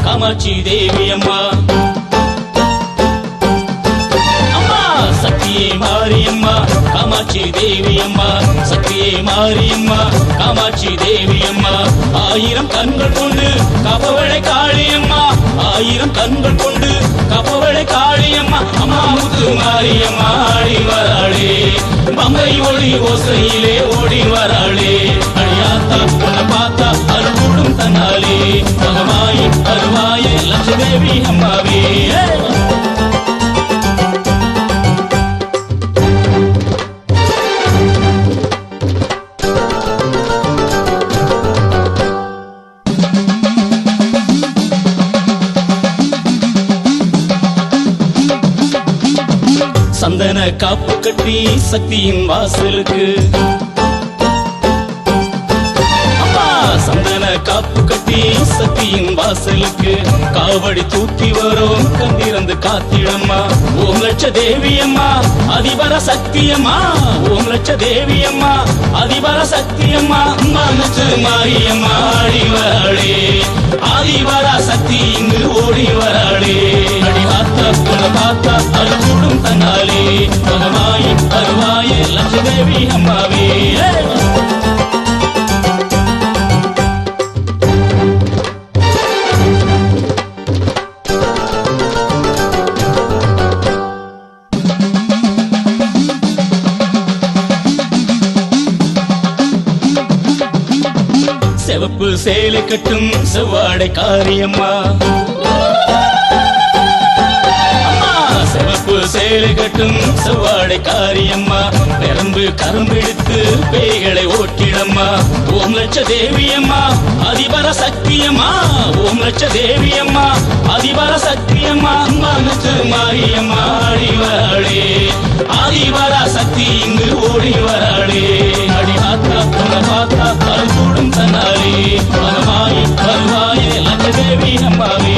காமாட்சி தேவி அம்மா அம்மா சக்தியே மாரியம்மா காமாட்சி தேவி அம்மா சக்தியே மாரியம்மா காமாட்சி தேவி அம்மா ஆயிரம் கண்கள் கொண்டு கபவளை காளியம்மா ஆயிரம் கண்கள் கொண்டு கபவளை காளியம்மா அம்மா முத்து மாரியம்மா ஆடி வராளே பம்பை ஒளி ஓசையிலே ஓடி வராளே அடியாத்தா உன்னை பார்த்தா அருளும் தன்னாலே மகமாயி அருவாயே லட்சுமேவி அம்மாவே சந்தன காப்பு கட்டி சக்தியின் வாசலுக்கு அம்மா சந்தன காப்பு கட்டி சக்தியின் வாசலுக்கு காவடி தூக்கி வரும் கண்டிருந்து காத்திடம்மா ஓம் லட்ச தேவி அம்மா அதிபர சக்தியம்மா ஓம் லட்ச தேவி அம்மா அதிபர சக்தியம்மா மனசு மாரியம்மா ஆடி வராளே அதிபர சக்தி இங்கு ஓடி வராளே அடி பார்த்தா உன்னை பார்த்தா அருளும் தன்னாலே மகமாயி அருவாயே லட்சுமேவி அம்மாவே செவப்பு சேலை கட்டும் செவ்வாடை காரியம்மா செவப்பு சேலை கட்டும் செவ்வாடை காரியம்மா பெரம்பு கரும்பெடுத்து பேய்களை ஓட்டிடம்மா ஓம் லட்ச தேவியம்மா அதிபர சக்தியம்மா ஓம் லட்ச தேவியம்மா அதிபர சக்தியம்மா மனசு மாரியம்மா ஆடி வராளே அதிபர சக்தி இங்கு ஓடி வராளே அடி ஆத்தா உன்னை பார்த்தா அருளும் தன்னாலே மகமாயி வருவாயே லட்ச தேவி அம்மாவே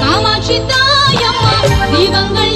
காமாட்சி தாயம்மா தீபங்கள்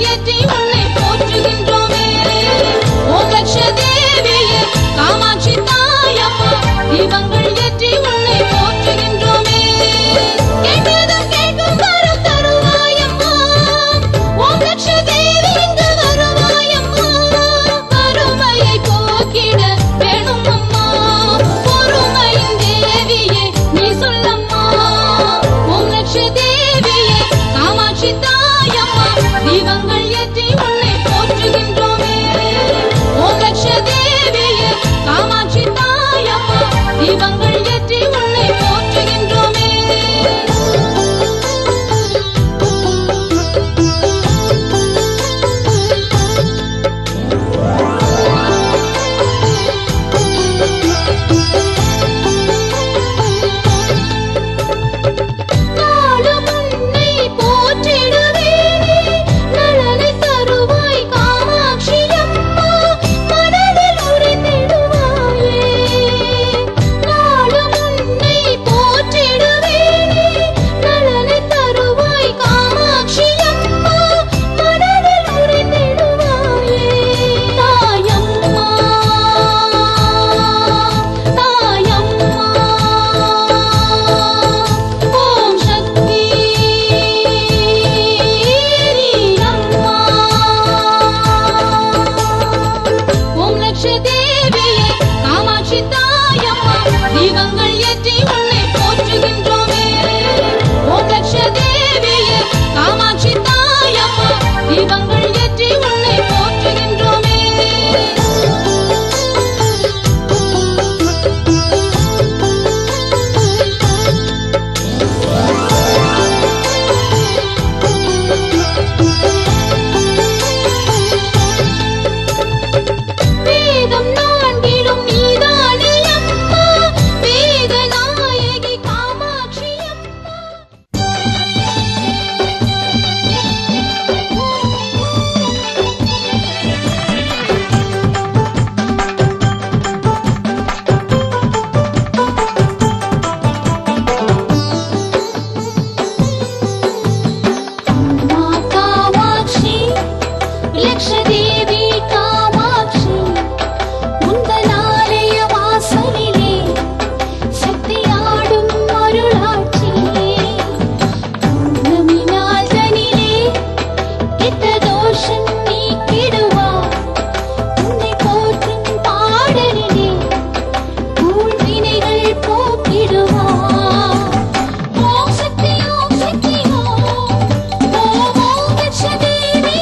லக்ஷதேவி காமாட்சி உந்தன் ஆலய வாசலிலே சக்தியாடும் அருளாட்சி பௌர்ணமி நாள்தனிலே கெட்ட தோஷம் நீக்கிடுவார் உன்னை போற்றும் பாடலிலே ஊழ்வினைகள் போக்கிடுவார் ஓம் சக்தி ஓம் சக்தி ஓம் ஓம் ஓம் லக்ஷதேவி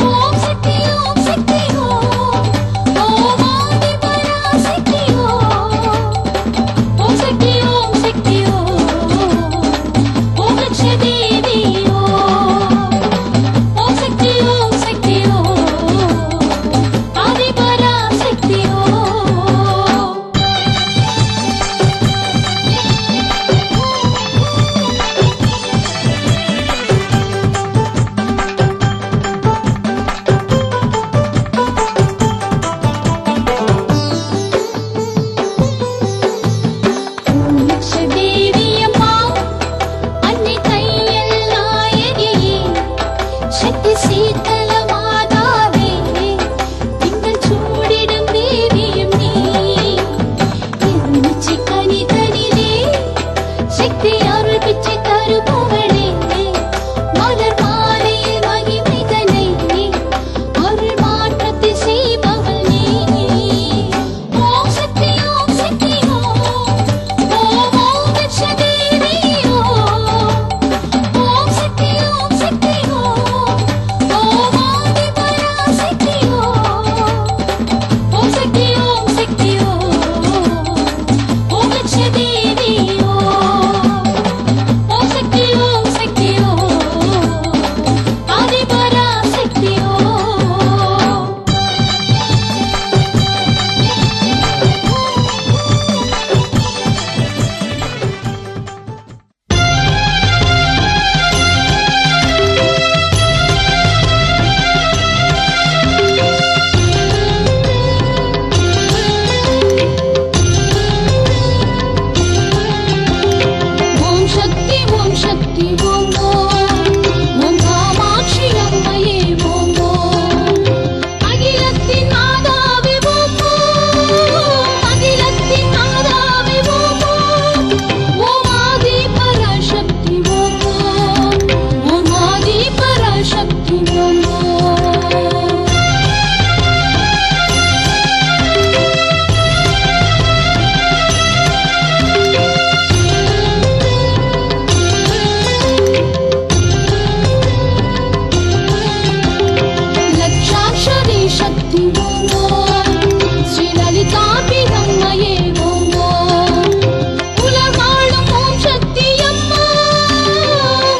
ஓம் சக்தி ஓம் சக்தி ஓம் ஓம் ஆதி பராசக்தி ஓம் சக்தி ஓம் சக்தி ஓம் லக்ஷதேவி ஓம் சக்தி ஓம் சக்தி ஆதி பராசக்தி லக்ஷதேவி அம்மா அன்னை தையல் நாயகியே சக்தி சீதள மாதாவே திங்கள் சூடிடும் தேவியும் நீ எலுமிச்சை கனிதனிலே சக்தி அருள் பிச்சை தருபவளே மலர் மாலையில் மகிமைதனை அருள் மாற்றத்தை செய்பவள் நீ ஓம் சக்தி ஓம் சக்தி ஓம் ஓம் லக்ஷதேவி ஓம் சக்தி ஓம் சக்தி ஓம் ஆதி பராசக்தி ஓம் சக்தி ஓம் சக்தி ஓம் லக்ஷதேவி ஓம் சக்தி ஓம் சக்தி ஆதி பராசக்தி ஓம் சக்தி ஓம் சக்தி ஓம் ஓம் காமாட்சி அம்மையே ஓம் அகிலத்தின் மாதாவே ஓம் அகிலத்தின் மாதாவே ஓம் ஆதி பராசக்தி ஓம் ஆதி பராசக்தி ஓம் லக்ஷாக்ஷரி சக்தி ஓம் ஸ்ரீ லலிதாம்பிகம்மையே ஓம் உலகாளும் ஓம் சக்தி அம்மா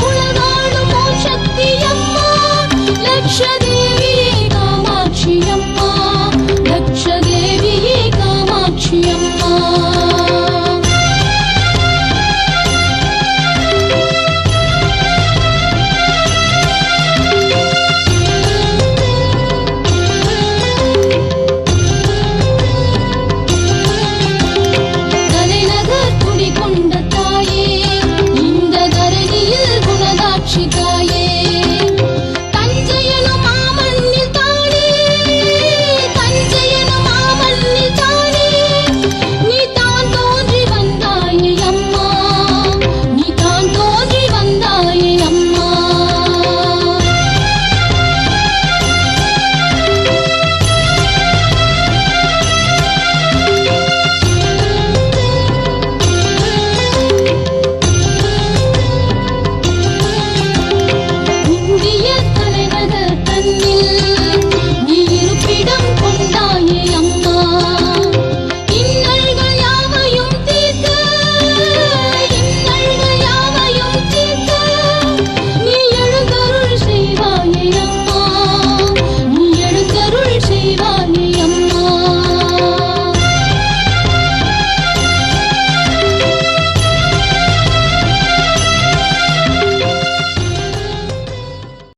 உலகாளும் ஓம் சக்தி அம்மா லக்ஷதேவி